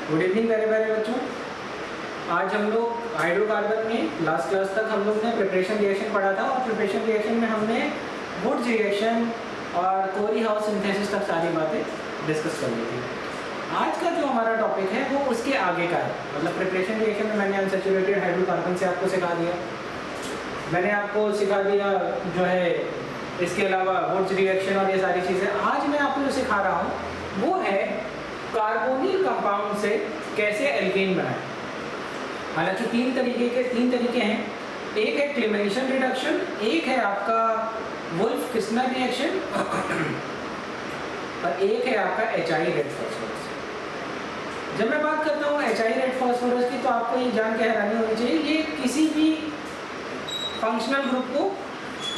Good evening प्यारे प्यारे बच्चों। आज हम लोग हाइड्रोकार्बन में लास्ट क्लास तक हम लोग ने प्रिपरेशन रिएक्शन पढ़ा था और प्रिपरेशन रिएक्शन में हमने वुड्स रिएक्शन और कोरी हाउस सिंथेसिस तक सारी बातें डिस्कस कर ली थी। आज का जो हमारा टॉपिक है वो उसके आगे का है। मतलब प्रिपरेशन रिएक्शन में मैंने अनसैचुरेटेड हाइड्रोकार्बन से आपको सिखा दिया, मैंने आपको सिखा दिया जो है इसके अलावा वुड्स रिएक्शन और ये सारी चीज़ें। आज मैं आपको जो सिखा रहा हूँ वो है कार्बोनिल कंपाउंड से कैसे एल्केन बनाएं। हालांकि तीन तरीके हैं। एक है क्लेमेंशन रिडक्शन, एक है आपका वुल्फ किस्नर रिएक्शन और एक है आपका HI रेड फास्फोरस। जब मैं बात करता हूँ HI रेड फास्फोरस की तो आपको ये जान के हैरानी होनी चाहिए, ये किसी भी फंक्शनल ग्रुप को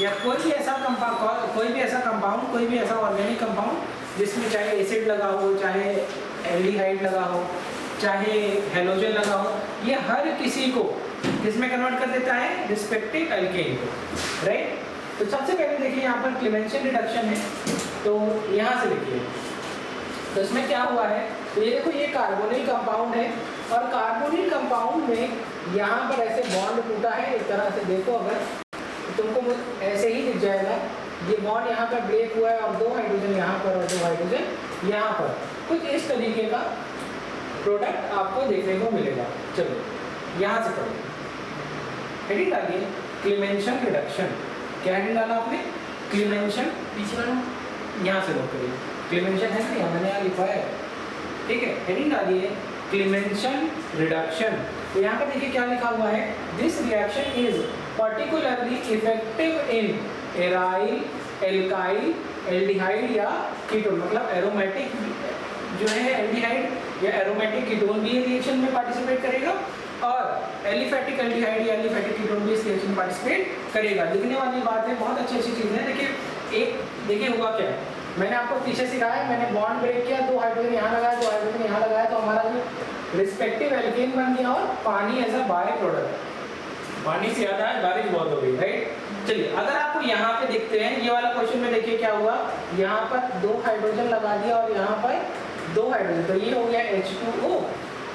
या कोई भी ऐसा कंपाउंड कोई भी ऐसा ऑर्गेनिक कंपाउंड जिसमें चाहे एसिड लगा हो, चाहे एल्डिहाइड लगा हो, चाहे हेलोजन लगा हो, ये हर किसी को किसमें कन्वर्ट कर देता है, रिस्पेक्टिव एल्केन को, राइट। तो सबसे पहले देखिए यहाँ पर क्लेमेंशन रिडक्शन है, तो यहाँ से देखिए तो इसमें क्या हुआ है। तो ये देखो ये कार्बोनिल कंपाउंड है और कार्बोनिल कंपाउंड में यहाँ पर ऐसे बॉन्ड टूटा है। एक तरह से देखो अगर तुमको ऐसे ही दिख जाएगा, ये बॉन्ड यहाँ पर ब्रेक हुआ है और दो हाइड्रोजन यहाँ पर और दो हाइड्रोजन यहाँ पर, कुछ इस तरीके का प्रोडक्ट आपको देखने को मिलेगा। चलो यहाँ से पढ़ो, हेडिंग डालिए क्लेमेंशन रिडक्शन। क्या हेडिंग डाला आपने? क्लेमेंशन, पीछे वाला यहाँ से नोट करिए, क्लेमेंशन है ना, मैंने यहाँ लिखा है, ठीक है। हेडिंग डालिए क्लेमेंशन रिडक्शन। तो यहाँ पर देखिए क्या लिखा हुआ है, this reaction is particularly effective in aryl, alkyl, aldehyde या कीटोन। मतलब एरोमेटिक जो है एल्डिहाइड या एरोमेटिक कीटोन भी रिएक्शन में पार्टिसिपेट करेगा और एलिफेटिक एल्डिहाइड या एलिफेटिक कीटोन भी इस रिएक्शन में पार्टिसिपेट करेगा। लिखने वाली बात है, बहुत अच्छी चीज़ है। देखिए हुआ क्या है, मैंने आपको पीछे सिखाया, मैंने बॉन्ड ब्रेक किया, दो हाइड्रोजन यहाँ लगाया, दो हाइड्रोजन यहाँ लगाया, तो हमारा जो रिस्पेक्टिव एल्केन बन गया और पानी एज अ बाय प्रोडक्ट। पानी से ज़्यादा है, बारिश बहुत हो गई, राइट। चलिए अगर आपको यहाँ पे देखते हैं, ये वाला क्वेश्चन में देखिए क्या हुआ, यहाँ पर दो हाइड्रोजन लगा दिया और यहाँ पर दो हाइड्रोजन, तो ये हो गया H2O।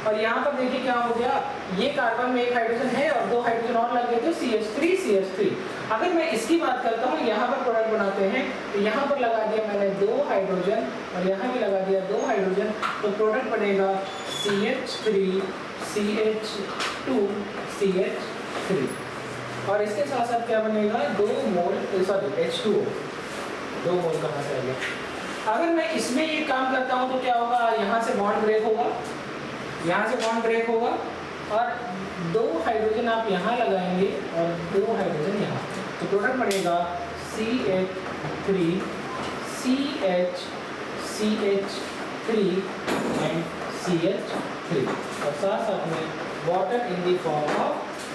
और यहाँ पर देखिए क्या हो गया, ये कार्बन में एक हाइड्रोजन है और दो हाइड्रोजन और लग गए तो CH3। अगर मैं इसकी बात करता हूँ, यहाँ पर प्रोडक्ट बनाते हैं, तो यहाँ पर लगा दिया मैंने दो हाइड्रोजन और यहाँ भी लगा दिया दो हाइड्रोजन, तो प्रोडक्ट बनेगा CH3 CH2 CH3। और इसके साथ साथ क्या बनेगा, दो मोल H2O, दो मोल कहाँ से आ गया। अगर मैं इसमें ये काम करता हूँ तो क्या होगा, यहाँ से बॉन्ड ब्रेक होगा, यहाँ से बॉन्ड ब्रेक होगा और दो हाइड्रोजन आप यहाँ लगाएंगे और दो हाइड्रोजन यहाँ, तो प्रोडक्ट बनेगा CH3 CH3 एंड CH3 और साथ साथ में water in the form of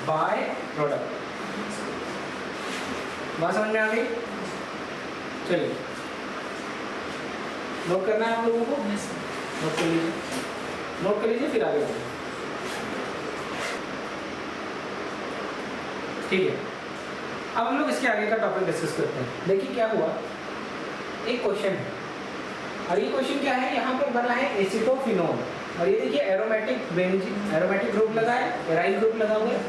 by product. बात समझ में आ गई? चलिए नोट करना है आप लोगों को, नोट कर लीजिए फिर आगे बढ़िए, ठीक है। अब हम लोग इसके आगे का टॉपिक डिस्कस करते हैं। देखिए क्या हुआ, एक क्वेश्चन है और ये क्वेश्चन क्या है, यहाँ पर बना है एसिटोफिनोल और ये देखिए एरोमेटिक ग्रुप लगा है, एराइल ग्रुप लगा हुआ है।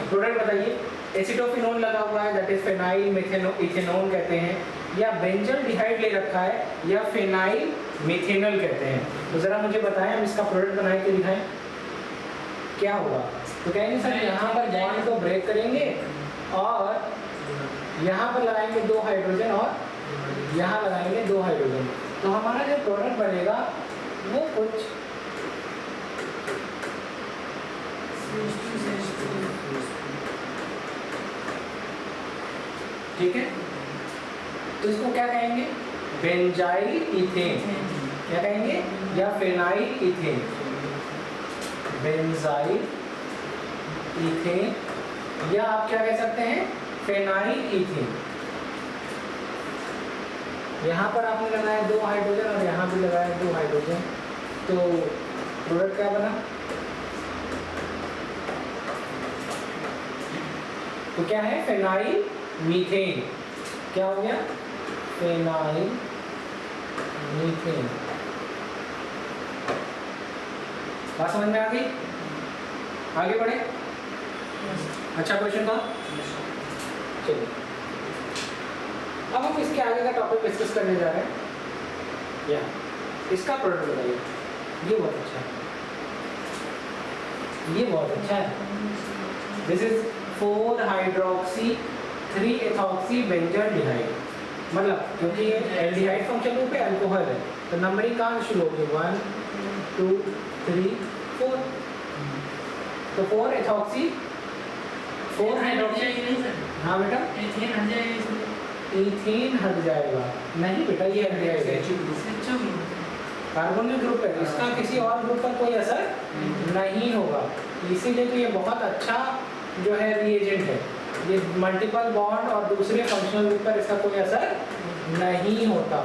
प्रोडक्ट बताइए, एसिटोफिनोल लगा हुआ है, दैट इज फेनाइल इथेनॉल कहते हैं, या बेंजल डिहाइड ले रखा है या फेनाइल मिथेनॉल कहते हैं। तो जरा मुझे बताएं, हम इसका प्रोडक्ट बना के दिखाएं क्या हुआ। तो कहेंगे सर यहाँ पर बॉन्ड को ब्रेक करेंगे और यहाँ पर लगाएंगे दो हाइड्रोजन और यहाँ लगाएंगे दो हाइड्रोजन, तो हमारा जो प्रोडक्ट बनेगा वो कुछ ठीक है। तो इसको क्या कहेंगे, बेंजाइल इथेन, क्या कहेंगे, या फेनाइल इथेन, बेंजाइल इथेन, या आप क्या कह सकते हैं, फेनाइल इथेन। यहाँ पर आपने लगाया दो हाइड्रोजन और यहाँ भी लगाया दो हाइड्रोजन, तो प्रोडक्ट क्या बना, तो क्या है, फेनाइल मीथेन। क्या हो गया, फेनाइल मीथेन। बात समझ में आ गई? आगे बढ़े। अच्छा क्वेश्चन था। चलिए अब हम इसके आगे का टॉपिक डिस्कस करने जा रहे हैं। या इसका प्रोडक्ट बताइए। ये बहुत अच्छा है, ये बहुत अच्छा है। This is 4 hydroxy 3 ethoxy benzaldehyde. मतलब क्योंकि ये एल्डिहाइड फंक्शन ग्रुप है, अल्कोहल है, तो नंबरिंग कहाँ शुरू होगी? 1 2 3 4। तो 4 एथॉक्सी 4 हाइड्रोक्सी। हाँ बेटा, इथेन हट जाएगा। नहीं बेटा, ये एल्डिहाइड है, कार्बोनिल ग्रुप है, इसका किसी और ग्रुप पर कोई असर नहीं होगा। इसीलिए तो ये बहुत अच्छा जो है रिएजेंट है। ये मल्टीपल बॉन्ड और दूसरे फंक्शनल ग्रुप पर इसका कोई असर नहीं होता।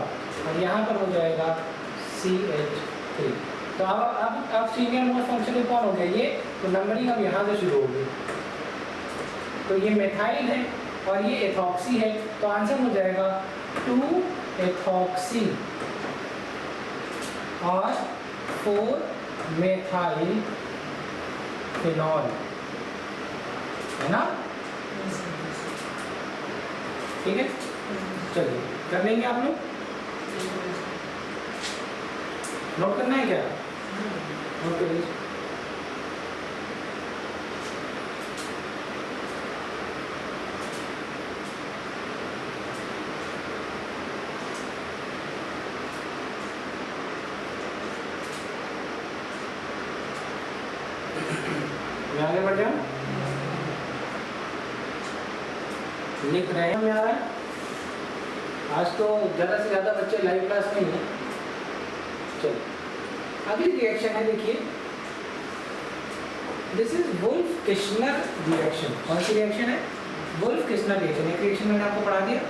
और यहाँ पर हो जाएगा CH3। तो अब सीनियर मोस्ट फंक्शनल कौन हो गया? ये। तो नंबरिंग अब यहाँ से शुरू होगी। तो ये मेथाइल है और ये एथॉक्सी है, तो आंसर हो जाएगा 2 एथॉक्सी और 4 मेथाइल फिनॉल, है ना? ठीक है, चलिए कर लेंगे। आप लोग नोट करना है क्या? नोट कर लीजिए। मैं आगे बढ़ जाऊं? लिख रहे हैं में आ रहा है। आज तो ज़्यादा से ज़्यादा बच्चे लाइव क्लास में ही हैं। चलो अगली रिएक्शन है, देखिए this is Wolff Kishner reaction. कौन सी रिएक्शन है? Wolff Kishner reaction. एक रिएक्शन मैंने आपको पढ़ा दिया।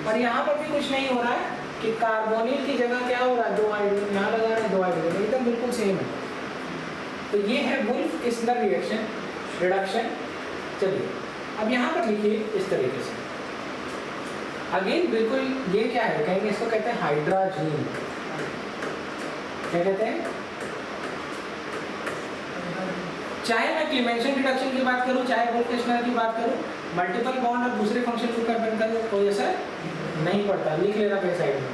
और यहाँ पर भी कुछ नहीं हो रहा है कि कार्बोनिल की जगह क्या हो रहा है? 2 हाइड्रोजन यहाँ लगा रहे हैं, 2 हाइड्रोजन, एकदम बिल्कुल सेम है। तो ये है वुल्फ किश्नर रिएक्शन, रिडक्शन। चलिए अब यहाँ पर लिखिए इस तरीके से। अगेन बिल्कुल ये क्या है? कहेंगे इसको कहते हैं हाइड्राजीन। क्या कहते हैं? चाहे मैं क्लीमेंशन रिडक्शन की बात करूं, चाहे वुल्फ किश्नर की बात करूं, मल्टीपल बॉन्ड और दूसरे फंक्शन ग्रुप पर बनकर कोई असर नहीं पड़ता। लिख लेना कहीं साइड में।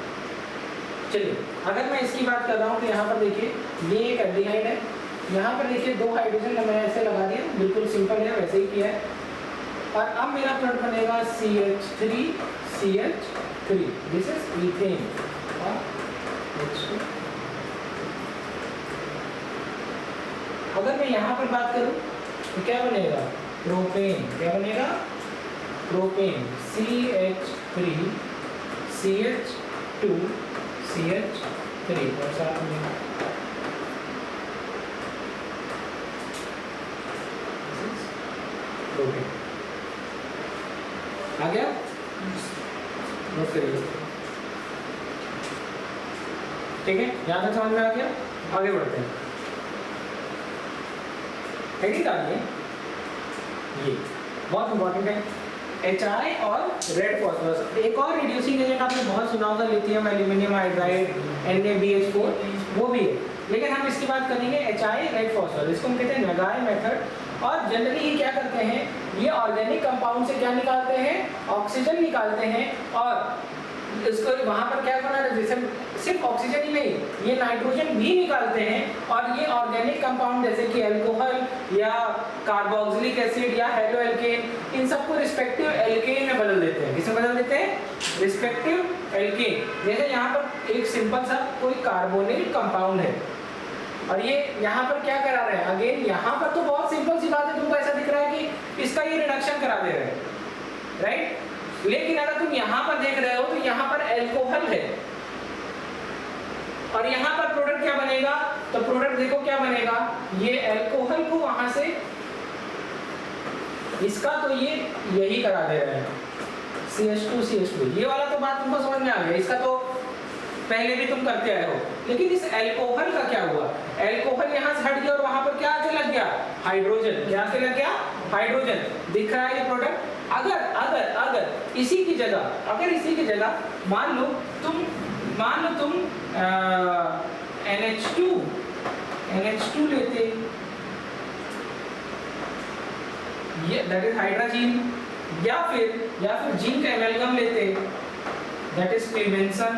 चलिए अगर मैं इसकी बात कर रहा हूं तो यहाँ पर देखिए ये एक एल्डिहाइड है। यहाँ पर देखिए 2 हाइड्रोजन मैंने ऐसे लगा दिया, बिल्कुल सिंपल है, वैसे ही किया है। और अब मेरा प्रोडक्ट बनेगा CH3CH3। दिस इज ईथेन और H2। अगर मैं यहाँ पर बात करूँ तो क्या बनेगा? प्रोपेन। क्या बनेगा? प्रोपेन। CH3CH2CH3 और साथ में प्रोपेन आ गया। नोट करिए, ठीक है? यहाँ तक समझ में आ गया? आगे बढ़ते हैं। हेडिंग डालिए, ये बहुत इंपॉर्टेंट है। HI और रेड फॉस्फोरस। एक और रिड्यूसिंग एजेंट आपने बहुत सुना होगा, लिथियम एल्यूमिनियम हाइड्राइड, NaBH4, वो भी है। लेकिन हम इसकी बात करेंगे HI रेड फॉस्फोरस। इसको हम कहते हैं नगाई मेथड। और जनरली ये क्या करते हैं? ये ऑर्गेनिक कंपाउंड से क्या निकालते हैं? ऑक्सीजन निकालते हैं। और इसको वहाँ पर क्या बना रहे? जैसे सिर्फ ऑक्सीजन ही नहीं, ये नाइट्रोजन भी निकालते हैं। और ये ऑर्गेनिक कंपाउंड जैसे कि अल्कोहल या कार्बोक्सिलिक एसिड या हेलो एल्केन, इन सबको रिस्पेक्टिव एल्केन में बदल देते हैं। किसमें बदल देते हैं? Respective alkane. जैसे यहाँ पर एक सिंपल सा कोई कार्बोनिल कंपाउंड है और ये यहाँ पर क्या करा रहे हैं? अगेन यहाँ पर तो बहुत सिंपल सी बात है, तुमको ऐसा दिख रहा है कि इसका ये रिडक्शन करा दे रहे हैं, राइट? लेकिन अगर तुम यहाँ पर देख रहे हो तो यहाँ पर अल्कोहल है और यहाँ पर प्रोडक्ट क्या बनेगा? तो प्रोडक्ट देखो क्या बनेगा? ये अल्कोहल को वहां से, इसका तो ये यही करा दे रहे हैं, CH2CH2। ये वाला तो बात तुमको समझ में आ गया, इसका तो पहले भी तुम करते आए हो। लेकिन इस अल्कोहल का क्या हुआ? अल्कोहल यहाँ से हट गया और वहां पर क्या आके लग गया? हाइड्रोजन। क्या आके लग गया? हाइड्रोजन। दिख रहा है ये प्रोडक्ट? अगर इसी की जगह मान लो तुम NH2 NH2 लेते, ये दैट इज हाइड्रोजीन, या फिर जीन का एमालगम लेते, दैट इज क्लीमेंसन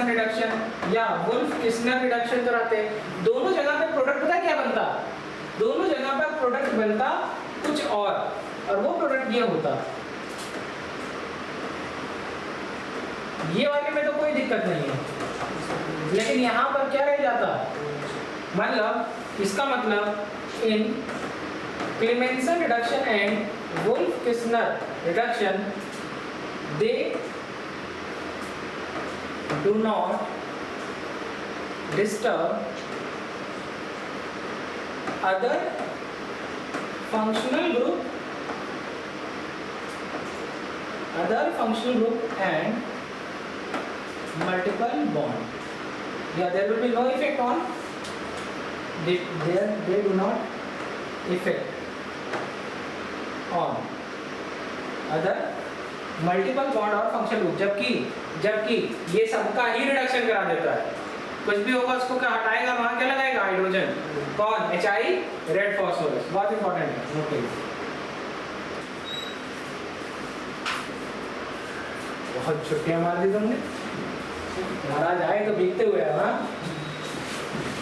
रिडक्शन या वुल्फ किस्नर रिडक्शन कराते। दोनों जगह पे प्रोडक्ट पता क्या बनता, दोनों जगह पे प्रोडक्ट बनता कुछ और वो प्रोडक्ट ये होता। ये वाले में तो कोई दिक्कत नहीं है, लेकिन यहाँ पर क्या रह जाता, मतलब इसका मतलब in Clemmensen reduction and Wolff Kishner reduction they do not disturb other functional group and multiple bond. Yeah, there will be no effect on they do not effect on other multiple bond और functional group, जबकि ये सबका ही reduction करा देता है। कुछ भी होगा उसको क्या हटाएगा, वहां क्या लगाएगा, हाइड्रोजन। कौन, HI रेड फास्फोरस, बहुत इंपॉर्टेंट है। ओके, बहुत छुट्टियां मार दी तुमने, महाराज आए तो भीगते हुए। हाँ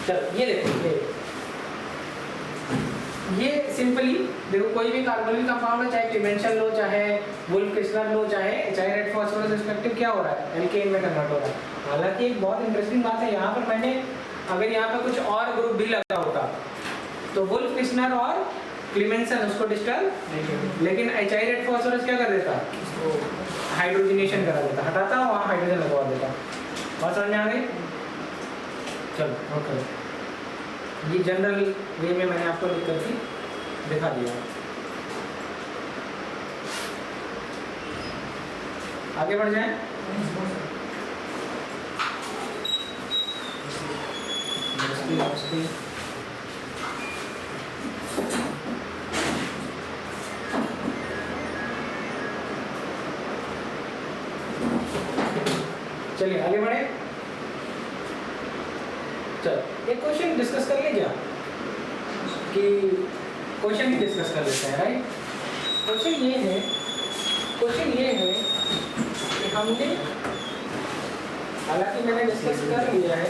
चल, ये देखो, ये सिंपली देखो, कोई भी कार्बोनिल कंपाउंड है, चाहे क्लीमेंशन लो, चाहे वुल्फ किस्नर लो, चाहे रेड फास्फोरस, रिस्पेक्टिव क्या हो रहा है, एल्केन में कन्वर्ट हो रहा है। हालांकि एक बहुत इंटरेस्टिंग बात है, यहाँ पर मैंने अगर यहाँ पर कुछ और ग्रुप भी लगा होता तो वुल्फ किस्नर और क्लीमेंशन उसको डिस्टर्ब, लेकिन HI रेड फास्फोरस क्या कर देता, हाइड्रोजनेशन करा देता, हटाता, वहाँ हाइड्रोजन लगवा देता। और समझ में आ गई? चलो ओके, ये जनरल वे में मैंने आपको लिख करके दिखा दिया। आगे बढ़ जाएं। चलिए आगे बढ़े। चल एक क्वेश्चन डिस्कस कर ले क्या, कि क्वेश्चन ही डिस्कस कर लेते हैं, राइट। क्वेश्चन ये है कि हमने, हालांकि मैंने डिस्कस कर लिया है,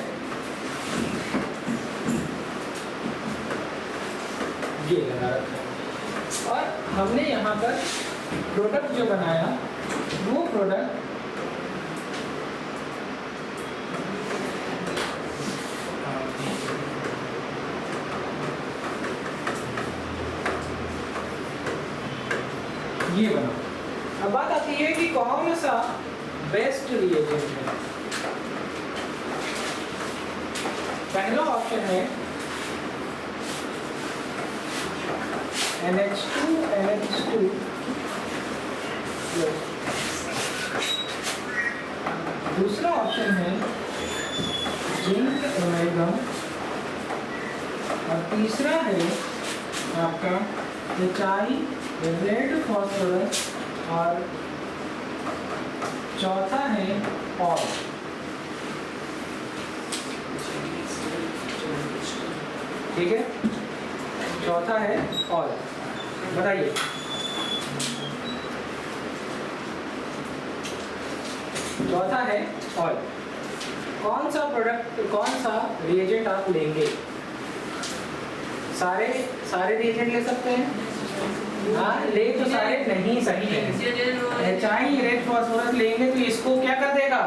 ये लगा रखा है, और हमने यहाँ पर प्रोडक्ट जो बनाया वो प्रोडक्ट ये बना। अब बात आती है कि कौन सा बेस्ट रिएजेंट है। पहला ऑप्शन है NH2 दूसरा ऑप्शन है जिंक एमालगम, और तीसरा है आपका HI रेड फास्फोरस, और चौथा है ऑल। ठीक है, चौथा है ऑल। बताइए चौथा है ऑल, कौन सा प्रोडक्ट, कौन सा रिएजेंट आप लेंगे? सारे रिएजेंट ले सकते हैं, हाँ ले तो सारे नहीं सही है। HI रेड फास्फोरस लेंगे तो इसको क्या कर देगा,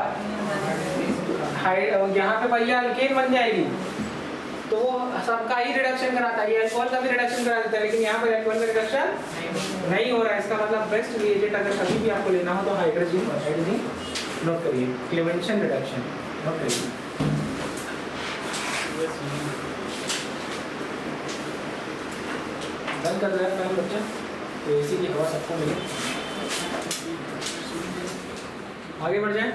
यहाँ पे भैया अल्केन बन जाएगी, तो सबका ही रिडक्शन कराता है, ये अल्कोहल का भी रिडक्शन करा देता है, लेकिन यहाँ पर अल्कोहल का रिडक्शन नहीं हो रहा है। इसका मतलब बेस्ट रिएजेंट अगर कभी भी आपको लेना हो तो हाइड्रोजन नोट करिए, क्लीमेंशन रिडक्शन नोट करिए। बंद कर दो यार पहले बच्चा, तो इसी की हवा सबको मिले। आगे बढ़ जाए।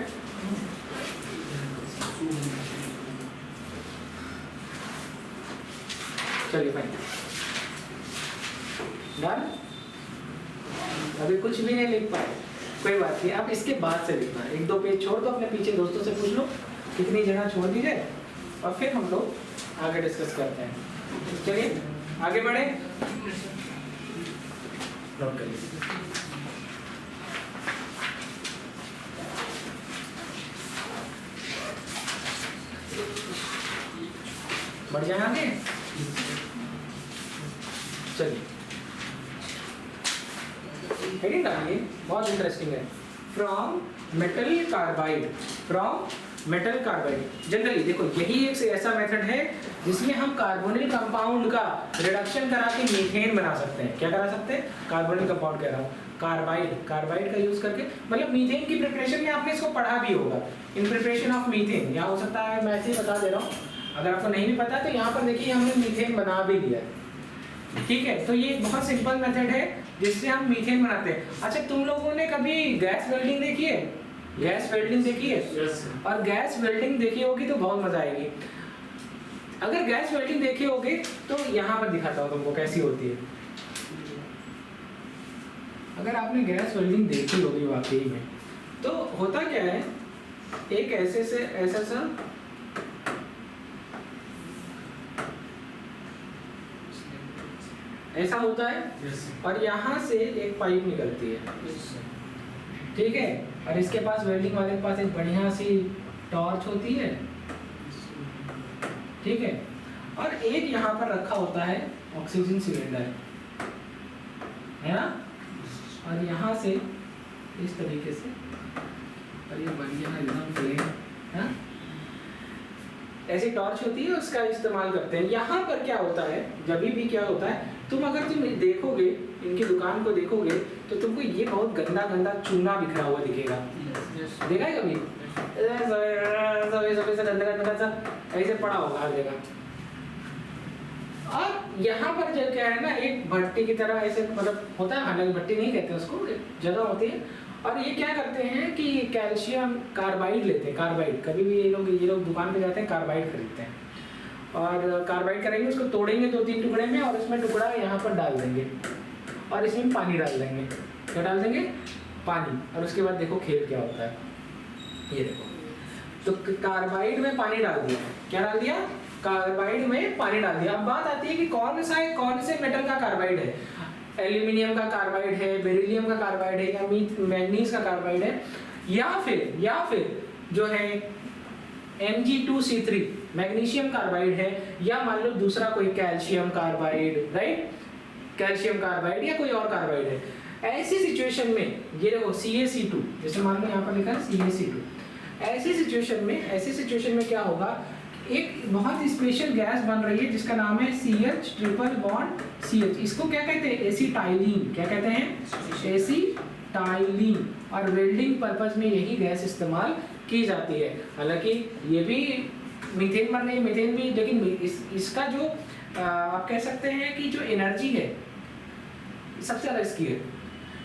चलिए फाइन, डन। अभी कुछ भी नहीं लिख पाए, कोई बात नहीं, आप इसके बाद से लिखना, एक दो पेज छोड़ दो, अपने पीछे दोस्तों से पूछ लो कितनी जगह छोड़ दी जाए, और फिर हम लोग आगे डिस्कस करते हैं। चलिए आगे बढ़े, नोट करिए। बढ़ जाए आगे, चलिए हेडिंग डालिए, बहुत इंटरेस्टिंग है। From metal carbide, from metal carbide. Generally देखो यही एक ऐसा मेथड है जिसमें हम कार्बोनिल कंपाउंड का रिडक्शन करा के मीथेन बना सकते हैं। क्या करा सकते हैं? कार्बोनिल कंपाउंड कह रहा हूँ, कार्बाइड का यूज करके, मतलब मीथेन की प्रिपरेशन में आपने इसको पढ़ा भी होगा, इन प्रिपरेशन ऑफ मीथेन। या हो सकता है मैं ऐसे ही बता दे रहा हूँ, अगर आपको नहीं भी पता तो यहाँ पर देखिए हमने मीथेन बना भी लिया है। ठीक है, तो ये बहुत सिंपल मेथड है जिससे हम मीथेन बनाते हैं। अच्छा, तुम लोगों ने कभी गैस वेल्डिंग देखी है? गैस वेल्डिंग देखी है? Yes, और गैस वेल्डिंग देखी होगी तो बहुत मजा आएगी। अगर गैस वेल्डिंग देखी होगी तो यहाँ पर दिखाता हूँ तुमको कैसी होती है। अगर आपने गैस वेल्डिंग देखी होगी वाकई में, तो होता क्या है, एक ऐसे से ऐसा सा ऐसा होता है, yes, और यहाँ से एक पाइप निकलती है, ठीक है, और इसके पास वेल्डिंग वाले के पास एक बढ़िया सी टॉर्च होती है, ठीक है, और एक यहाँ पर रखा होता है ऑक्सीजन सिलेंडर, है ना, और यहाँ से इस तरीके से, और ये बढ़िया एकदम फ्लेम, हाँ, ऐसी टॉर्च होती है, उसका इस्तेमाल करते हैं। यहाँ पर क्या होता है, जब भी क्या होता है, अगर तुम देखोगे इनकी दुकान को देखोगे तो तुमको ये बहुत गंदा गंदा चूना बिखरा हुआ दिखेगा। देखा है कभी? गंदा गंदा सा ऐसे पड़ा होगा हर जगह। और यहाँ पर जो क्या है ना, एक भट्टी की तरह ऐसे, मतलब होता है, हालांकि भट्टी नहीं कहते उसको, जगह होती है, और ये क्या करते हैं कि कैल्शियम कार्बाइड लेते हैं। कार्बाइड कभी भी ये लोग दुकान पे जाते हैं, कार्बाइड खरीदते हैं, और कार्बाइड करेंगे, उसको तोड़ेंगे 2-3 टुकड़े में, और उसमें टुकड़ा यहाँ पर डाल देंगे, और इसमें पानी डाल देंगे। क्या डाल देंगे? पानी। और उसके बाद देखो खेल क्या होता है, ये देखो, तो कार्बाइड में पानी डाल दिया। क्या डाल दिया? कार्बाइड में पानी डाल दिया। अब बात आती है कि कौन से मेटल का कार्बाइड है। एल्यूमिनियम का कार्बाइड है, बेरिलियम का कार्बाइड है, या मैग्नीज का कार्बाइड है, या फिर जो है Mg2C3 मैग्नीशियम कार्बाइड है, या मान लो दूसरा कोई calcium carbide, right, calcium carbide या कोई और कार्बाइड है। ऐसी सिचुएशन में ये देखो CaC2, जैसे मान लो यहाँ पर लिखा है CaC2, ऐसी सिचुएशन में क्या होगा, एक बहुत स्पेशल गैस बन रही है जिसका नाम है CH ट्रिपल बॉन्ड CH। इसको क्या कहते हैं? एसीटाइलिन। क्या कहते हैं? एसीटाइलिन। और वेल्डिंग पर्पस में यही गैस इस्तेमाल की जाती है। हालांकि ये भी मीथेन बन रही है, मीथेन भी, लेकिन इसका जो आप कह सकते हैं कि जो एनर्जी है सबसे ज़्यादा इसकी है,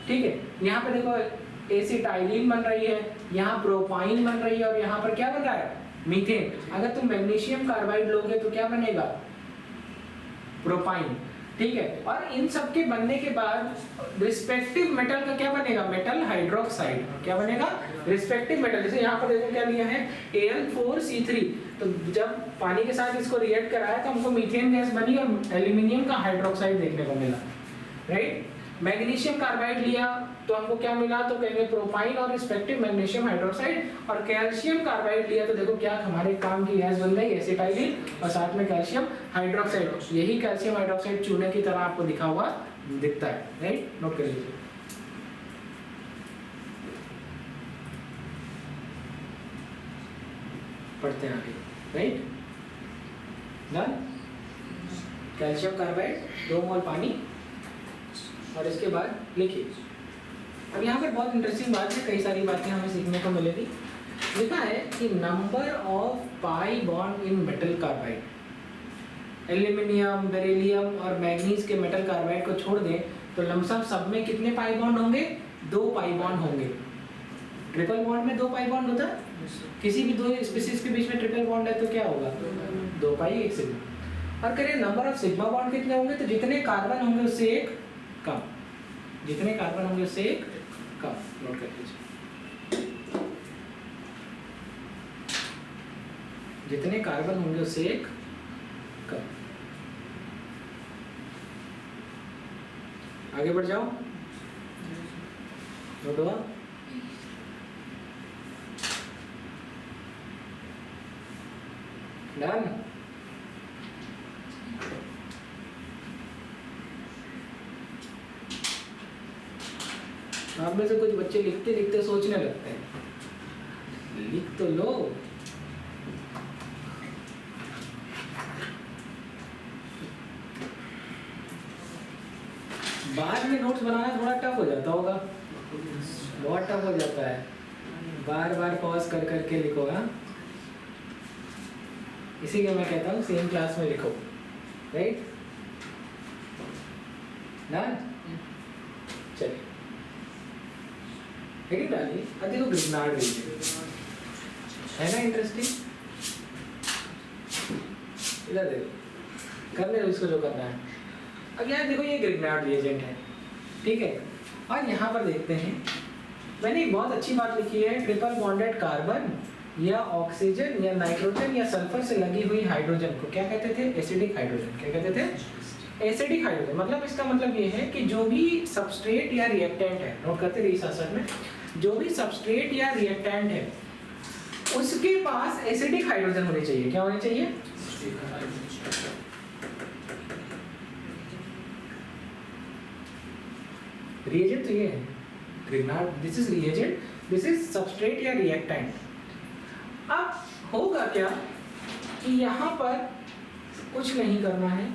ठीक है। यहाँ पे देखो एसीटाइलिन बन रही है, यहाँ प्रोपाइन बन रही है, और यहाँ पर क्या बन रहा है? मीथेन। अगर तुम मैग्नीशियम कार्बाइड लोगे तो क्या बनेगा? प्रोपाइन, ठीक है। और इन सब के बनने के बाद रिस्पेक्टिव मेटल का क्या बनेगा? Metal hydroxide. क्या बनेगा? Respective metal. जैसे यहाँ पर देखो क्या लिया है, Al4C3। तो जब पानी के साथ इसको रिएक्ट कराया तो हमको मीथेन गैस बनी और एल्यूमिनियम का हाइड्रोक्साइड देखने को मिला, राइट। मैग्नीशियम कार्बाइड लिया तो हमको क्या मिला? तो कहेंगे प्रोपाइन और रिस्पेक्टिव मैग्नीशियम हाइड्रोक्साइड। और कैल्शियम कार्बाइड लिया तो देखो क्या हमारे काम की गैस बन गई, एसिटाइलिन, और साथ में कैल्शियम हाइड्रोक्साइड। यही कैल्शियम हाइड्रोक्साइड चूने की तरह आपको दिखा हुआ दिखता है, राइट, नोट कर लीजिए। पढ़ते हैं आगे, राइट। डन। कैल्शियम कार्बाइड 2 मोल पानी, और इसके बाद लिखिए। अब यहाँ पर बहुत इंटरेस्टिंग बात है, कई सारी बातें हमें सीखने को मिलेगी। लिखा है कि number of pi bond in metal carbide. Aluminium, beryllium और मैग्नीज के मेटल कार्बाइड को छोड़ दें तो लमसम सब में कितने पाई बॉन्ड होंगे? 2 पाई बॉन्ड होंगे। ट्रिपल बॉन्ड में 2 पाई बॉन्ड होता है। किसी भी 2 स्पीशीज के बीच में ट्रिपल बॉन्ड है तो क्या होगा? 2 पाई 1 सिग्मा। और करिए नंबर ऑफ सिग्मा बॉन्ड कितने होंगे? तो जितने कार्बन होंगे उससे 1 कम, जितने कार्बन होंगे उससे 1 कम। नोट कर लीजिए। जितने कार्बन होंगे उससे एक कम। आगे बढ़ जाओ, नोट हुआ? डन। आप में से कुछ बच्चे लिखते लिखते सोचने लगते हैं, लिख तो लो। बाद में नोट्स बनाना थोड़ा टफ हो जाता होगा, बहुत टफ हो जाता है, बार बार पॉज कर करके लिखो। हाँ, इसीलिए मैं कहता हूँ सेम क्लास में लिखो, राइट ना? चलिए हेडिंग डालिए। अब देखो ग्रिग्नार्ड रीजन है ना, इंटरेस्टिंग। इधर देखो, करने दो इसको जो करना है। अब यार देखो ये ग्रिग्नार्ड रिएजेंट है, ठीक है। और यहाँ पर देखते हैं, मैंने एक बहुत अच्छी बात लिखी है, ट्रिपल बॉन्डेड कार्बन या ऑक्सीजन या नाइट्रोजन या सल्फर से लगी हुई हाइड्रोजन को क्या कहते थे? Acidic hydrogen. क्या कहते थे? Acidic hydrogen. मतलब इसका मतलब ये है कि जो भी सबस्ट्रेट या रिएक्टेंट है, नोट करते रहिए साथ साथ में, जो भी सबस्ट्रेट या रिएक्टेंट है उसके पास एसिडिक हाइड्रोजन होनी चाहिए। क्या होनी चाहिए? रिएजेंट तो ये है Grignard, this is reagent, this is substrate या रिएक्टेंट। अब होगा क्या कि यहाँ पर कुछ नहीं करना है,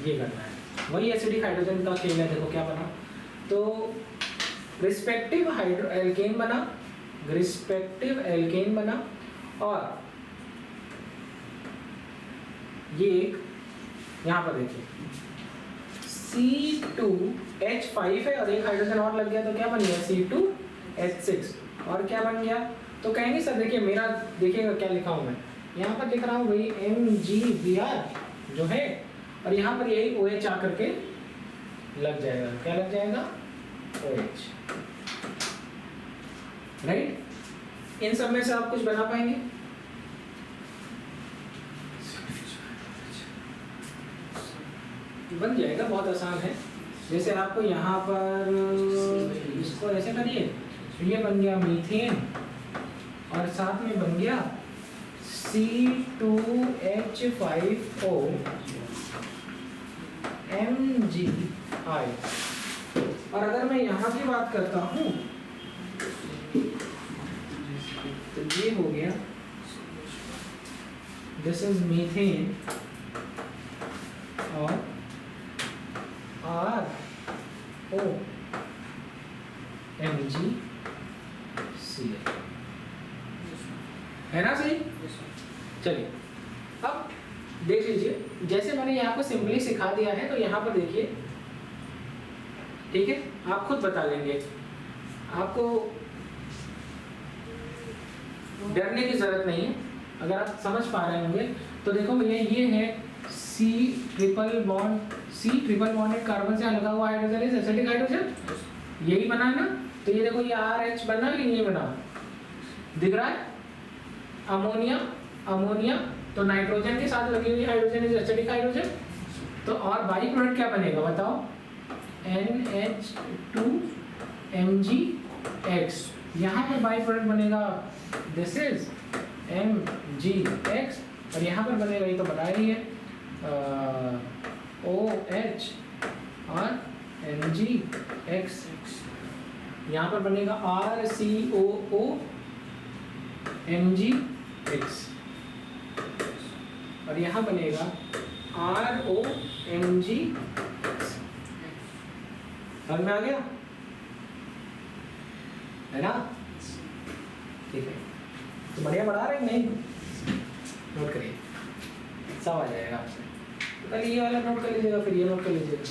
ये करना है, वही एसिडिक हाइड्रोजन का खेल है। देखो क्या बना, तो रिस्पेक्टिव हाइड्रो एल्केन बना, रिस्पेक्टिव एल्केन बना, और ये एक यहाँ पर देखिए C2H5 है और एक हाइड्रोजन और लग गया, तो क्या बन गया? C2H6। और क्या बन गया? तो कहेंगे सर देखिए मेरा, देखिएगा क्या लिखा हूँ मैं, यहाँ पर लिख रहा हूँ वही MgBr जो है, और यहाँ पर यही OH आकर के लग जाएगा। क्या लग जाएगा? OH, right. इन सब में से आप कुछ बना पाएंगे? बन जाएगा, बहुत आसान है। जैसे आपको यहाँ पर इसको ऐसे करिए, ये बन गया मीथेन और साथ में बन गया C2H5O MgI। और अगर मैं यहाँ की बात करता हूँ तो ये हो गया, दिस इज मीथेन और ROMgCl, है ना? सही। चलिए अब देख लीजिए, जैसे मैंने यहाँ को सिंपली सिखा दिया है, तो यहाँ पर देखिए, ठीक है, आप खुद बता लेंगे, आपको डरने की जरूरत नहीं है। अगर आप समझ पा रहे होंगे तो देखो भैया, ये है C ट्रिपल बॉन्डेड कार्बन से लगा हुआ हाइड्रोजन इज एसिडिक हाइड्रोजन, यही बना है ना। तो ये देखो, ये RH बना कि नहीं बना, दिख रहा है? अमोनिया, तो नाइट्रोजन के साथ लगी हुई हाइड्रोजन इज एसिडिक हाइड्रोजन। तो और बाई प्रोडक्ट क्या बनेगा बताओ? NH2MgX। यहाँ पे बाई प्रोडक्ट बनेगा, दिस इज MgX, और यहाँ पर बनेगा, ये तो बता रही है, OH और MgX। यहाँ पर बनेगा RCOO MgX, और यहाँ बनेगा ROMgX। समझ में आ गया, है ना? ठीक है, तो बढ़िया बढ़ा रहे नहीं? नोट करिए, सब आ जाएगा आपसे। तो पहले ये वाला नोट कर लीजिएगा, फिर ये नोट कर लीजिएगा।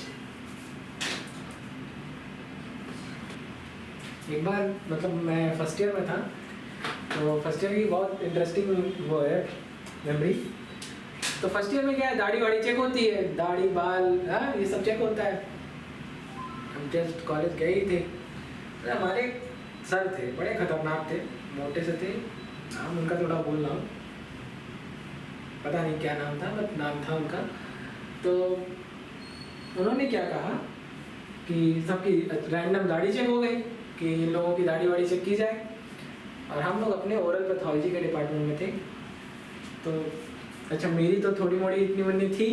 एक बार मतलब मैं फर्स्ट ईयर में था, तो फर्स्ट ईयर की बहुत इंटरेस्टिंग वो है मेमोरी। तो फर्स्ट ईयर में क्या है, दाढ़ी वाड़ी चेक होती है, दाढ़ी बाल, हाँ ये सब चेक होता है। हम जस्ट कॉलेज गए ही थे, तो हमारे सर थे, बड़े खतरनाक थे, मोटे से थे, नाम उनका थोड़ा बोल रहा हूँ, पता नहीं क्या नाम था, बट नाम था उनका। तो उन्होंने क्या कहा कि सबकी रैंडम दाढ़ी चेक हो गई कि इन लोगों की दाढ़ी वाड़ी चेक की जाए, और हम लोग अपने ओरल पैथोलॉजी के डिपार्टमेंट में थे। तो अच्छा, मेरी तो थोड़ी मोड़ी इतनी बनी थी।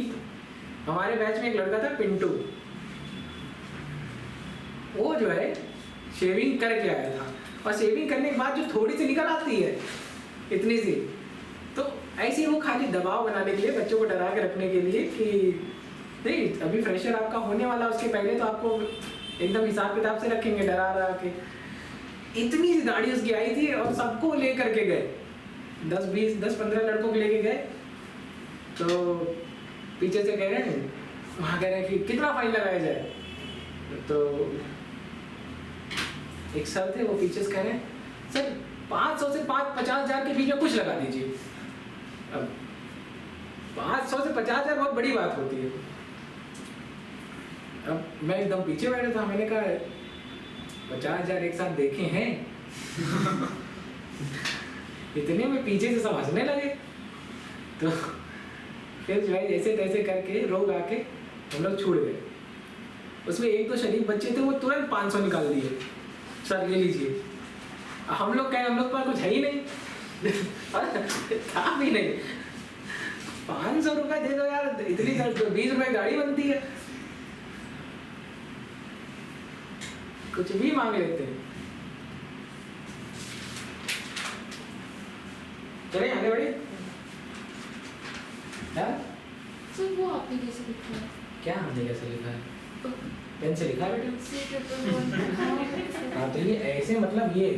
हमारे बैच में एक लड़का था पिंटू, वो जो है शेविंग करके आया था, और शेविंग करने के बाद जो थोड़ी सी निकल आती है इतनी सी, तो ऐसे ही वो खाली दबाव बनाने के लिए, बच्चों को डरा के रखने के लिए कि नहीं अभी फ्रेशर आपका होने वाला, उसके पहले तो आपको एकदम हिसाब किताब से रखेंगे, डरा रहा के। इतनी सी दाढ़ी उसकी आई थी और सबको लेकर के गए, 10-15 लड़कों को लेके गए। तो पीछे से कह रहे हैं, वहाँ कह रहे हैं कि कितना फाइन लगाया जाए। तो एक सर थे, वो पीछे से कह रहे हैं सर 500 से 50,000 के बीच में कुछ लगा दीजिए। अब 500 से 50,000 बहुत बड़ी बात होती है। अब मैं एकदम पीछे बैठा था, मैंने कहा 50,000 एक साथ देखे हैं इतने में पीछे से सब हंसने लगे। तो फिर जो है जैसे तैसे करके रोग आके हम लोग छूट गए। उसमें एक दो शरीफ बच्चे थे, वो तुरंत 500 निकाल दिए, सर ले लीजिए। हम लोग कहे हम लोग पर कुछ है ही नहीं था भी नहीं, 500 रुपये दे दो यार, इतनी 20 रुपये गाड़ी बनती है, कुछ भी मांग लेते हैं। चले आगे बढ़े यार। सर वो आपने कैसे लिखा है? क्या हमने कैसे लिखा है? पेन से लिखा है बेटा। हाँ तो ये ऐसे मतलब ये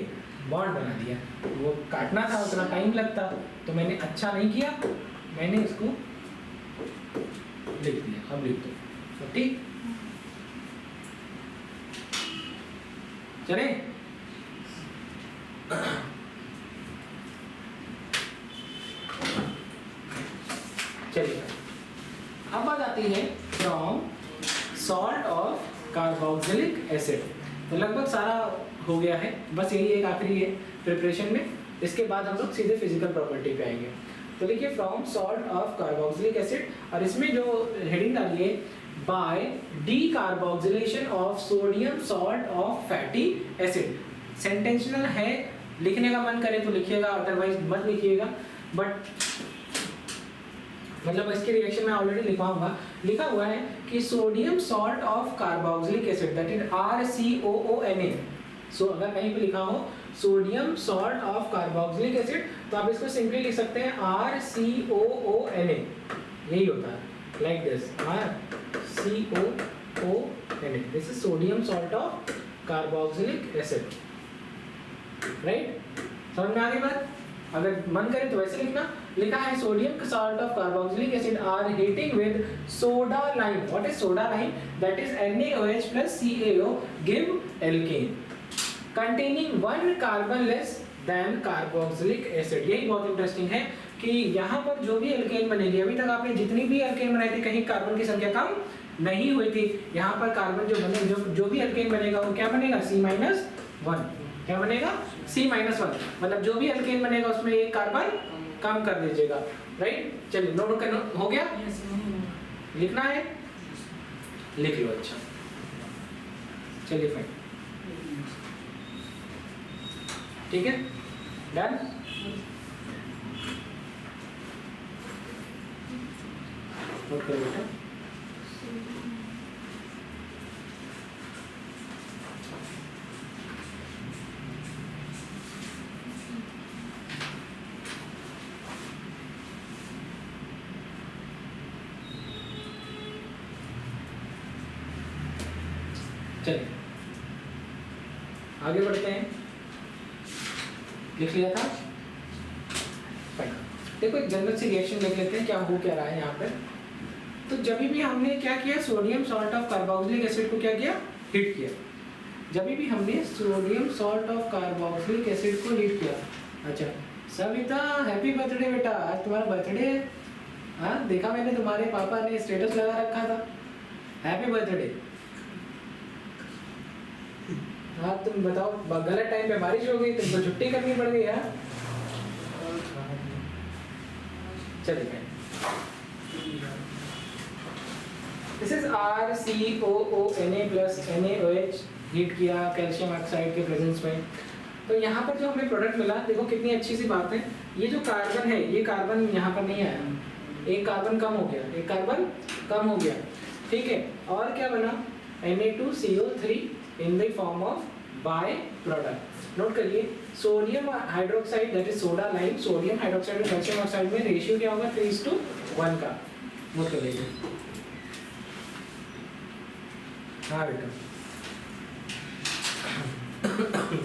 बॉन्ड बना दिया, वो काटना था उतना टाइम लगता, तो मैंने अच्छा नहीं किया, मैंने इसको लिख दिया। अब लिख दो, ठीक चले। चलिए अब बात आती है from salt of carboxylic acid. तो लगभग सारा हो गया है, बस यही एक आखिरी है प्रिपरेशन में। इसके बाद हम लोग सीधे फिजिकल प्रॉपर्टी पे आएंगे। तो देखिए from salt of carboxylic acid, और इसमें जो हेडिंग डाली है by decarboxylation of sodium salt of fatty acid. सेंटेंशनल है, लिखने का मन करे तो लिखिएगा, अदरवाइज मत लिखिएगा। बट मतलब इसके रिएक्शन में ऑलरेडी लिखवाऊंगा। लिखा हुआ है कि sodium salt of carboxylic acid that is RCOONA। सो अगर कहीं पे लिखा हो sodium salt of carboxylic acid, तो आप इसको सिंपली लिख सकते हैं RCOONA। यही होता है, like this RCOONA। This is sodium salt of carboxylic acid, right? समझ में आ गई बात? अगर मन करे तो वैसे लिखना। लिखा है sodium salt of carboxylic acid are heating with soda lime. What is soda lime? That is NaOH plus CaO give alkane containing 1 carbon less than carboxylic acid. यही बहुत इंटरेस्टिंग है कि यहाँ पर जो भी एल्केन बनेगी, अभी तक आपने जितनी भी एल्केन बनाई थी कहीं कार्बन की संख्या कम नहीं हुई थी। यहाँ पर कार्बन जो बने, जो भी एल्केन बनेगा वो क्या बनेगा? C-1। क्या बनेगा? C-1। मतलब जो भी एल्केन बनेगा उसमें एक कार्बन कम कर दीजिएगा, राइट? चलिए नोट करना हो गया, लिखना है, लिख लो। अच्छा चलिए फाइन, ठीक है, डन। नोट करो बेटा। चलिए आगे बढ़ते हैं। लिख लिया था? देखो एक जनरल सी रिएक्शन देख लेते हैं क्या हो क्या रहा है यहाँ पर। तो जब भी हमने क्या किया, sodium salt of carboxylic acid को क्या किया? हीट किया। जब भी हमने sodium salt of carboxylic acid को हीट किया। अच्छा सविता, हैप्पी बर्थडे बेटा, आज तुम्हारा बर्थडे है। हाँ देखा मैंने, तुम्हारे पापा ने स्टेटस लगा रखा था, हैप्पी बर्थडे। हाँ तुम बताओ, गलत टाइम पे बारिश हो गई, तुमको छुट्टी करनी पड़ गई यार। चलिए this is RCOONA plus NaOH heat किया कैल्शियम ऑक्साइड के प्रेजेंस में। तो यहाँ पर जो हमें प्रोडक्ट मिला, देखो कितनी अच्छी सी बात है, ये जो कार्बन है ये कार्बन यहाँ पर नहीं आया, एक कार्बन कम हो गया, एक कार्बन कम हो गया, ठीक है। और क्या बना, Na2CO3 in the form of by product. Note करिए sodium hydroxide that is soda lime, sodium hydroxide और कैल्शियम ऑक्साइड में रेशियो क्या होगा 3:1 का। नोट कर लीजिए। हाँ बेटा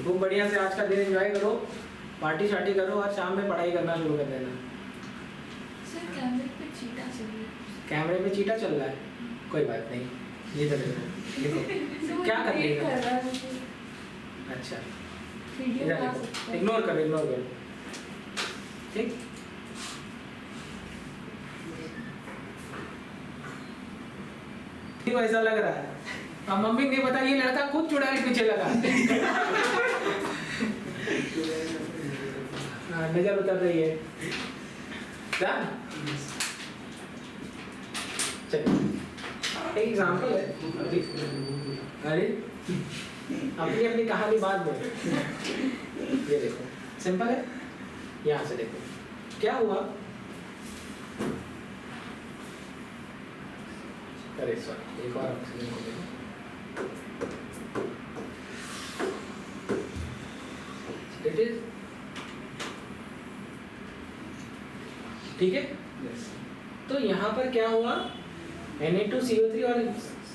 खूब बढ़िया से आज का दिन एंजॉय करो, पार्टी शार्टी करो और शाम में पढ़ाई करना शुरू कर देना। सर कैमरे पे चीटा चलिए। कैमरे पे चीटा चल रहा है, कोई बात नहीं, ये तो देखो क्या कर लेगा। अच्छा इग्नोर करो ठीक। ऐसा लग रहा है अब मम्मी नहीं पता, ये लड़का खुद चुड़ैल पीछे लगा नजर उतर रही है। चलिए एक एग्जाम्पल है, अरे अपनी अपनी कहानी बाद में। ये देखो सिंपल है, यहाँ से देखो क्या हुआ। अरे सॉरी एक और ऑक्सीजन हो गया। इट इज ठीक है। तो यहाँ पर क्या हुआ, Na2CO3 और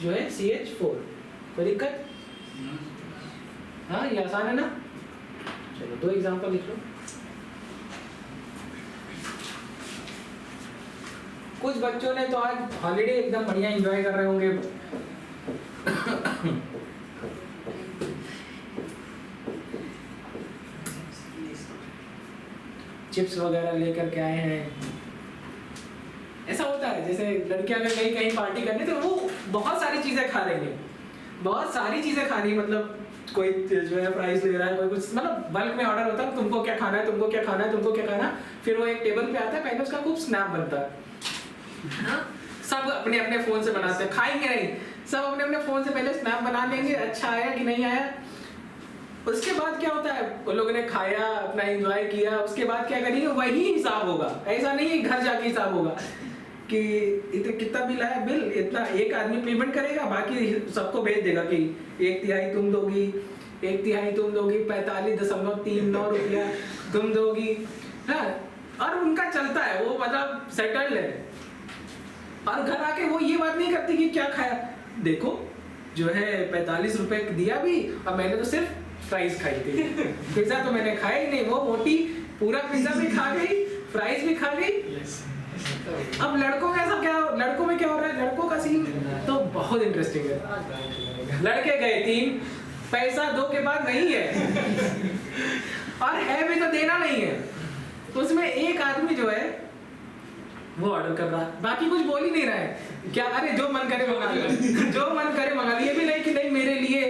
जो है CH4, कोई दिक्कत? हाँ ये आसान है ना। चलो दो एग्जांपल लिख लो। कुछ बच्चों ने तो आज हॉलीडे एकदम बढ़िया एंजॉय कर रहे होंगे। चिप्स वगैरह लेकर के आए हैं। ऐसा होता है जैसे लड़कियां अगर कहीं कहीं पार्टी करने तो वो बहुत सारी चीजें खा लेंगे, बहुत सारी चीजें खानी, मतलब कोई जो है प्राइस ले रहा है, कोई कुछ मतलब बल्क में ऑर्डर होता है, तुमको क्या खाना है, तुमको क्या खाना है, तुमको क्या खाना है। फिर वो एक टेबल पे आता है, पहले उसका खूब स्नैप बनता है। हाँ? सब अपने अपने फोन से बनाते हैं, खाएंगे नहीं, सब अपने अपने फोन से पहले स्नैप बना लेंगे, अच्छा आया कि नहीं आया। उसके बाद क्या होता है, वो लोगों ने खाया, अपना एंजॉय किया, उसके बाद क्या करेंगे, वही हिसाब होगा। ऐसा नहीं है घर जाके हिसाब होगा कि इतने कितना बिल आया, बिल इतना, एक आदमी पेमेंट करेगा, बाकी सबको भेज देगा कि 1/3 तुम दोगी, 1/3 तुम दोगी, 45.39 रुपया तुम दोगी। हाँ, और उनका चलता है, वो मतलब सेटल्ड है। और घर आके वो ये बात नहीं करती कि क्या खाया, देखो जो है 45 रुपए दिया भी, अब मैंने तो सिर्फ फ्राइज खाई थी, पिज्जा तो मैंने खाया ही नहीं। वो मोटी पूरा पिज्जा भी खा गई, फ्राइज भी खा गई। अब लड़कों में ऐसा क्या, लड़कों में क्या हो रहा है, लड़कों का सीन तो बहुत इंटरेस्टिंग है। लड़के गए 3, पैसा 2 के बाद नहीं है, और है भी तो देना नहीं है। उसमें एक आदमी जो है वो ऑर्डर कर रहा है, बाकी कुछ बोल ही नहीं रहा है, क्या अरे जो मन करे मंगा लिया, जो मन करे मंगा लिया, भी नहीं कि नहीं मेरे लिए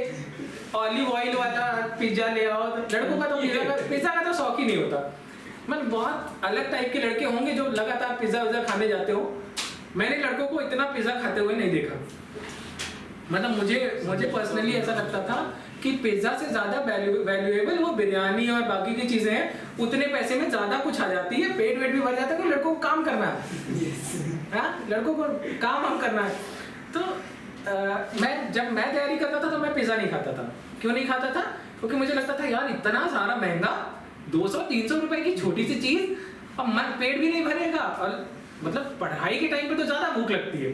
ऑलिव ऑयल वाला पिज्जा ले आओ। लड़कों का तो पिज्जा का तो शौक ही नहीं होता। मतलब बहुत अलग टाइप के लड़के होंगे जो लगातार पिज्जा विज्जा खाने जाते हो। मैंने लड़कों को इतना पिज्जा खाते हुए नहीं देखा। मतलब मुझे पर्सनली ऐसा लगता था कि पिज्जा से ज्यादा वैल्यूएबल वो बिरयानी और बाकी की चीजें हैं, उतने पैसे में ज्यादा कुछ आ जाती है, पेट वेट भी भर जाता है। कि लड़कों को काम करना है, हाँ लड़कों को काम करना है। तो जब मैं तैयारी करता था तो मैं पिज्जा नहीं खाता था। क्यों नहीं खाता था? क्योंकि मुझे लगता था यार इतना सारा महंगा, 200-300 रुपए की छोटी सी चीज, अब मन पेट भी नहीं भरेगा, और मतलब पढ़ाई के टाइम पे तो ज्यादा भूख लगती है,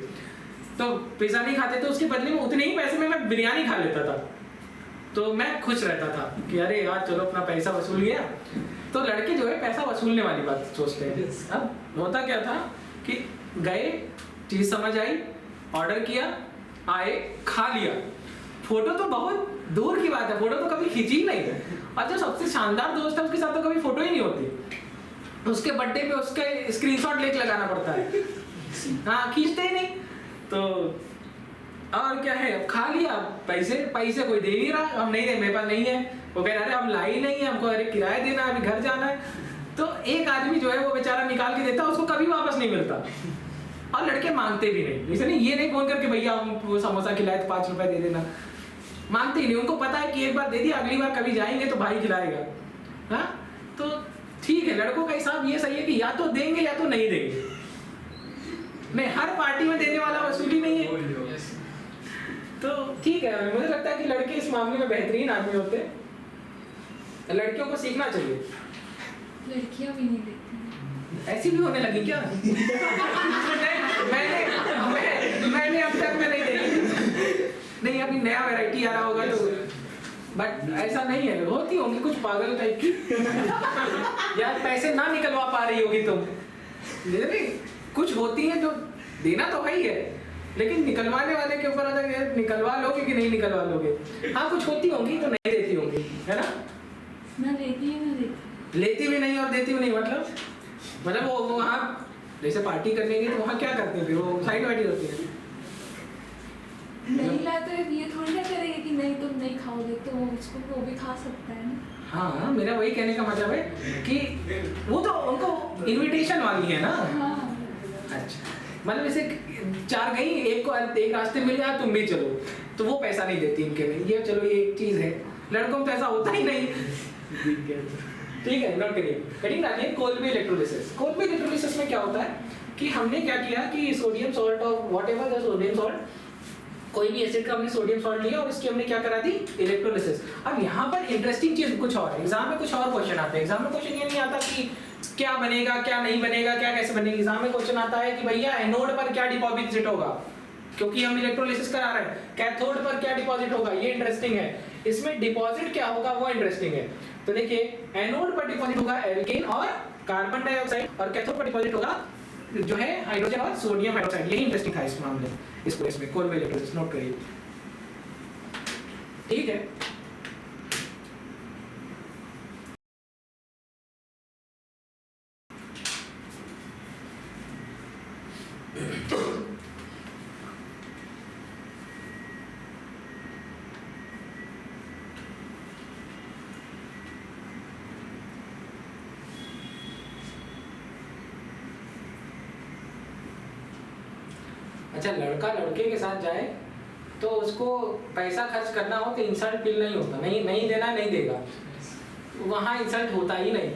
तो पिज्जा नहीं खाते। तो उसके बदले में उतने ही पैसे में मैं बिरयानी खा लेता था, तो मैं खुश रहता था कि अरे यार चलो अपना पैसा वसूल लिया। तो लड़के जो है पैसा वसूलने वाली बात सोचते हैं। अब होता क्या था कि गए, चीज समझ आई, ऑर्डर किया, आए, खा लिया। फोटो तो बहुत दूर की बात है, फोटो तो कभी खींची ही नहीं। और जो सबसे शानदार दोस्त है उसके साथ तो कभी फोटो ही नहीं होती। उसके बर्थडे पे उसके स्क्रीनशॉट लेके लगाना पड़ता है, हाँ खींचते ही नहीं। तो और क्या है, अब खा लिया, पैसे कोई दे नहीं रहा, हम नहीं दे, मेरे पास नहीं है। वो कह रहे हम लाई नहीं है, हमको अरे किराया देना है, अभी घर जाना है। तो एक आदमी जो है वो बेचारा निकाल के देता, उसको कभी वापस नहीं मिलता, और लड़के मांगते भी नहीं। जैसे नहीं, ये नहीं फोन करके भैया वो समोसा खिलाए तो 5 रुपए दे देना, मांगते ही नहीं। उनको पता है कि एक बार दे दिया, अगली बार कभी जाएंगे तो भाई खिलाएगा। हाँ, तो ठीक है, लड़कों का हिसाब ये सही है कि या तो देंगे या तो नहीं देंगे। नहीं, हर पार्टी में देने वाला वसूली नहीं है। तो ठीक है, मुझे लगता है कि लड़के इस मामले में बेहतरीन आदमी होते हैं, लड़कियों को सीखना चाहिए। लड़कियां भी नहीं देती। ऐसी भी होने लगी क्या? मैंने अब तक में नहीं देखी। नहीं, अभी नया वैरायटी आ रहा होगा तो, बट ऐसा नहीं है, होती होंगी कुछ पागल टाइप की। यार पैसे ना निकलवा पा रही होगी तुम, नहीं कुछ होती है जो देना तो है ही है, लेकिन निकलवाने वाले के ऊपर आता है, निकलवा लोगे कि नहीं निकलवा लोगे। हाँ, कुछ होती होंगी तो नहीं देती होंगी, है ना? ना लेती है ना देती। लेती भी नहीं और देती भी नहीं, मतलब वो वहाँ जैसे पार्टी करने की तो वहाँ क्या करते हैं फिर, वो साइड वाइड होती है। नहीं लाते ये थोड़ी ना करेंगे कि नहीं तुम नहीं खाओगे, तो उसको वो भी खा सकता है ना। हाँ, मेरा वही कहने का मतलब है कि वो तो उनको इनविटेशन वाली है ना। हाँ। अच्छा, मतलब जैसे 4 गई, एक को एक रास्ते मिल गया, तुम भी चलो, तो वो पैसा नहीं देती इनके में। ये चलो, ये एक चीज है, लड़कों में तो ऐसा होता ही नहीं। ठीक है, नोट करिए। हेडिंग डालिए कोल्बी इलेक्ट्रोलिसिस। कोल्बी इलेक्ट्रोलिसिस में क्या होता है कि हमने क्या किया कि सोडियम सॉल्ट और व्हाटएवर द सोडियम सॉल्ट, कोई भी एसिड का हमने सोडियम सॉल्ट लिया और इसकी हमने क्या करा दी, इलेक्ट्रोलिसिस। अब यहाँ पर इंटरेस्टिंग चीज कुछ और है, एग्जाम में कुछ और क्वेश्चन आते हैं। एग्जाम में क्वेश्चन ये नहीं आता कि क्या बनेगा क्या नहीं बनेगा, क्या कैसे बनेगी। एग्जाम में क्वेश्चन आता है कि भैया एनोड पर क्या डिपॉजिट होगा, क्योंकि हम इलेक्ट्रोलिसिस करा रहे हैं। कैथोड पर क्या डिपॉजिट होगा, ये इंटरेस्टिंग है। इसमें डिपॉजिट क्या होगा वो इंटरेस्टिंग है। तो देखिए, एनोड पर डिपॉजिट होगा एल्केन और कार्बन डाइऑक्साइड, और कैथोड पर डिपॉजिट होगा जो है हाइड्रोजन और सोडियम हाइड्रोक्साइड। यही इंटरेस्टिंग था इस मामले में, इसमें कोल्बी इलेक्ट्रोलिसिस। नोट करिए, ठीक है। अच्छा, लड़का लड़के के साथ जाए तो उसको पैसा खर्च करना हो तो इंसल्ट फील नहीं होता, नहीं देना नहीं देगा, वहाँ इंसल्ट होता ही नहीं।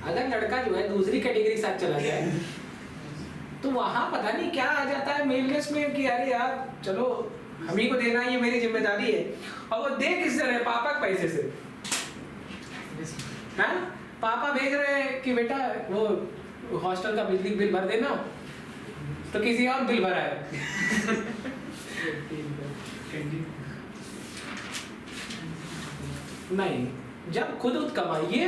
अगर लड़का जो है दूसरी कैटेगरी के साथ चला जाए तो वहाँ पता नहीं क्या आ जाता है मेलनेस में कि अरे यार चलो हम ही को देना, ये मेरी जिम्मेदारी है। और वो दे किससे रहे, पापा के पैसे से। हाँ, पापा भेज रहे हैं कि बेटा वो हॉस्टल का बिजली बिल भर देना, तो किसी और बिल भरा है। नहीं, जब खुद कमाइए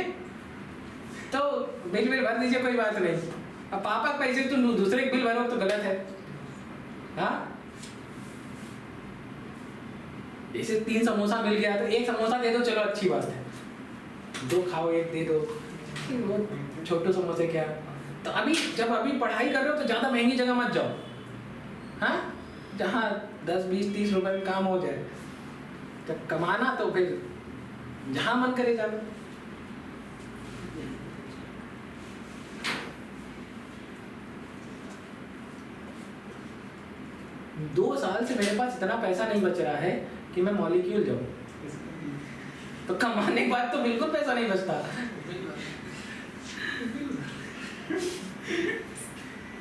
तो बिल भर दीजिए, कोई बात नहीं। अब पापा पैसे तो दूसरे के बिल भरो तो गलत है। हाँ, इसे 3 समोसा मिल गया तो 1 समोसा दे दो, चलो अच्छी बात है। 2 खाओ, 1 दे दो, वो छोटे समोसे क्या। तो अभी जब पढ़ाई कर रहे हो तो ज्यादा महंगी जगह मत जाओ। हाँ, जहाँ 10, 20, 30 रुपए में काम हो जाए। जब कमाना तो फिर जहाँ मन करे जाना। दो साल से मेरे पास इतना पैसा नहीं बच रहा है कि मैं मॉलिक्यूल जाऊं, तो कमाने के बाद तो बिल्कुल पैसा नहीं बचता।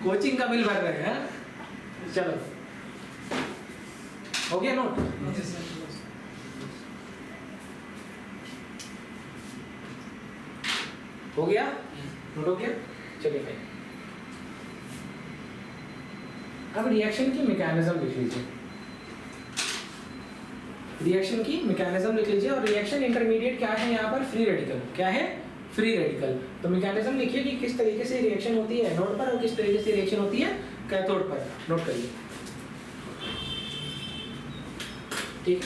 कोचिंग का बिल भर रहे हैं। चलो, हो गया नोट? हो गया नोट, हो गया। चलिए भाई, अब रिएक्शन की मैकेनिज्म लिख लीजिए। रिएक्शन की मैकेनिज्म लिख लीजिए। और रिएक्शन इंटरमीडिएट क्या है यहाँ पर, फ्री रेडिकल। क्या है, फ्री रेडिकल। तो मैकेनिज्म लिखिए कि किस तरीके से रिएक्शन होती है एनोड पर और किस तरीके से रिएक्शन होती है कैथोड पर। नोट करिए, ठीक।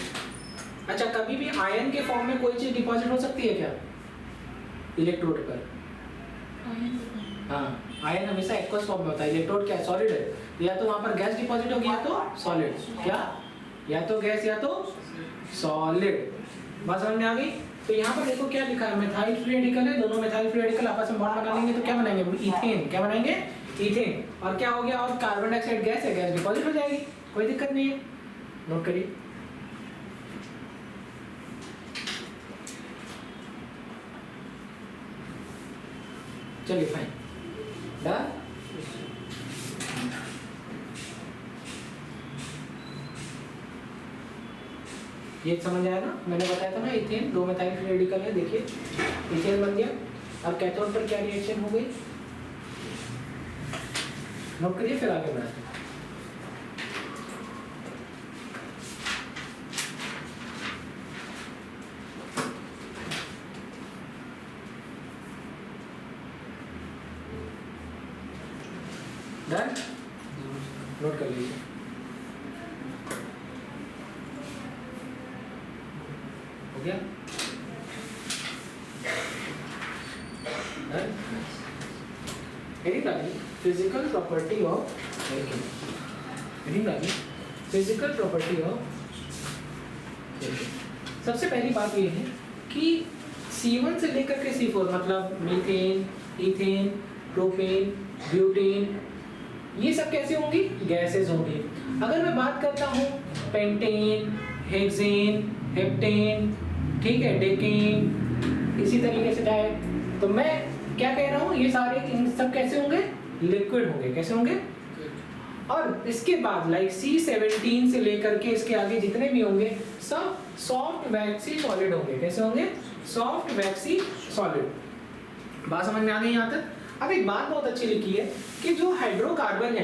अच्छा, कभी भी आयन के फॉर्म में कोई चीज डिपॉजिट हो सकती है क्या इलेक्ट्रोड पर? हाँ, आयन हमेशा एक्वस फॉर्म में होता है। इलेक्ट्रोड क्या है, सॉलिड है। या तो वहां पर गैस डिपॉजिट होगी या तो सॉलिड। क्या, या तो गैस या तो सॉलिड। बात समझ में आ गई? तो यहाँ पर देखो क्या लिखा है, मिथाइल फ्री रेडिकल है, दोनों मिथाइल फ्री रेडिकल आपस में बॉन्ड बना लेंगे तो क्या बनाएंगे, इथेन। क्या बनाएंगे, इथेन। और क्या हो गया, और कार्बन डाइऑक्साइड गैस है, गैस डिपॉजिट हो जाएगी, कोई दिक्कत नहीं है। नोट करिए। चलिए फाइन, डन। ये समझ आया ना, मैंने बताया था ना इथेन, दो मिथाइल फ्री रेडिकल है, देखिए इथेन बन गया। और कैथोड पर क्या रिएक्शन हो गई, नोट करिए, फिर आगे बढ़ाते हैं। डन, नोट कर लीजिए। हो गया, done. Physical property of physical property of, सबसे पहली बात ये है कि C1 से लेकर के C4 मतलब मीथेन, इथेन, प्रोपेन, ब्यूटेन, ये सब कैसे होंगी, गैसेस होंगी। अगर मैं बात करता हूँ पेंटेन, हेक्सेन, हेप्टेन, ठीक है, डेकेन, इसी तरीके से जाए, तो मैं क्या कह रहा हूँ, ये सारे इन सब कैसे होंगे, लिक्विड होंगे। कैसे होंगे, और इसके बाद लाइक C17 से लेकर के इसके आगे जितने भी होंगे सब सॉफ्ट वैक्सी सॉलिड होंगे। कैसे होंगे, सॉफ्ट वैक्सी सॉलिड। बात समझ में आ गई यहाँ तक। अब एक बात बहुत अच्छी लिखी है कि जो हाइड्रोकार्बन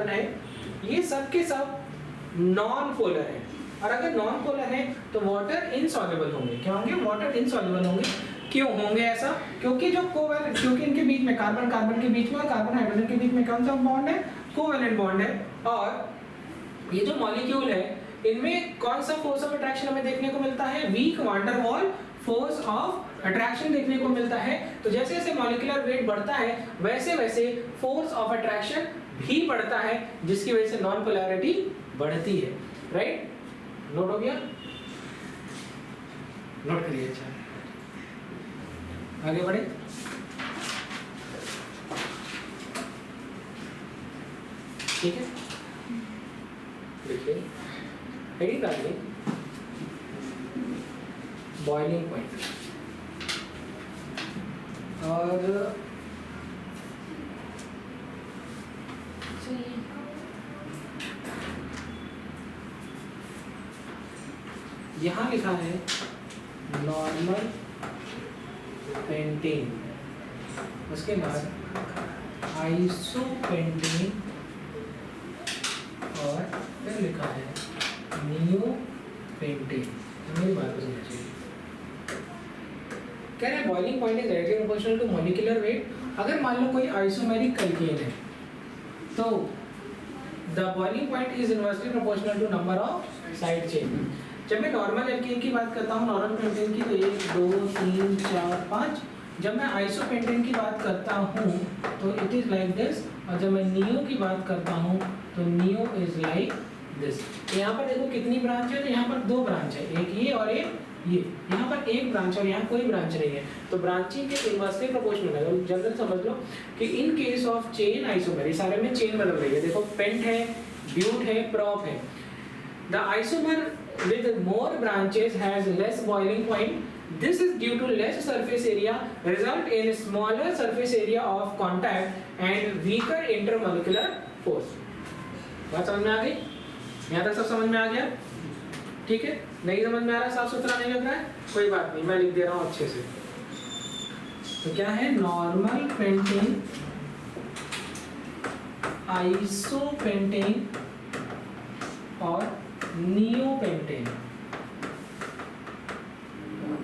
है, ये सब के सब नॉन पोलर है, और अगर नॉन पोलर है तो वाटर इनसॉल्युबल होंगे। क्या होंगे, वाटर इनसॉल्युबल होंगे। क्यों होंगे ऐसा, क्योंकि जो कोवैलेंट, क्योंकि इनके बीच में कार्बन कार्बन के बीच में और कार्बन हाइड्रोजन के बीच में कौन सा बॉन्ड है, कोवैलेंट बॉन्ड है। और ये जो मॉलिक्यूल है इनमें कौन सा फोर्स ऑफ अट्रैक्शन हमें देखने को मिलता है, weak van der Waals force of attraction देखने को मिलता है। तो जैसे जैसे मॉलिक्यूलर वेट बढ़ता है वैसे वैसे फोर्स ऑफ अट्रैक्शन भी बढ़ता है, जिसकी वजह से नॉन पोलैरिटी बढ़ती है। राइट, नोट हो गया, नोट करिए। अच्छा, आगे बढ़े। ठीक है, देखिए हेडिंग डालिए, बॉइलिंग पॉइंट। और यहाँ लिखा है नॉर्मल पेंटेन, उसके बाद आइसोपेंटेन, और फिर लिखा है नियोपेंटेन। मेरी बात को समझिए, कह रहे हैं boiling point is directly proportional to molecular weight. अगर मान लो कोई आइसोमेरिक एल्केन है तो the boiling point is inversely proportional to number of side chain. जब मैं नॉर्मल एल्केन की बात करता हूँ, नॉर्मल पेंटेन की, तो 1 2 3 4 5। जब मैं आइसोपेंटेन की बात करता हूँ तो इट इज लाइक दिस, और जब मैं नियो की बात करता हूँ तो नियो इज लाइक दिस। यहाँ पर देखो कितनी ब्रांच है, तो यहाँ पर 2 ब्रांच है, एक ये और एक ये। यहाँ पर एक ब्रांच और यहाँ कोई ब्रांच नहीं है, तो ब्रांचिंग के इनवर्सली प्रोपोर्शनल है। जनरल समझ लो कि in case of chain isomer, सारे में चेन बदल रही है। देखो पेंट है, ब्यूट है, प्रॉप है। The isomer with more branches has less boiling point. This is due to less surface area, result in smaller surface area of contact and weaker intermolecular force. बात समझ में आ गई? यहाँ तक सब समझ में आ गया? ठीक है? नहीं समझ में आ रहा, साफ सुथरा नहीं लग रहा है, कोई बात नहीं, मैं लिख दे रहा हूँ अच्छे से। तो क्या है, नॉर्मल पेंटेन, आइसोपेंटेन और नियोपेंटेन।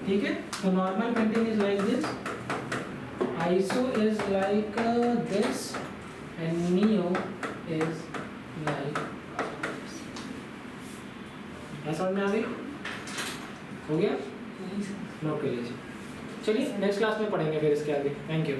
ठीक है, तो normal pentane is like this, iso is like this and neo is like. समझ में आ गई? हो गया? नोट कर लीजिए। चलिए नेक्स्ट क्लास में पढ़ेंगे फिर इसके आगे। Thank you.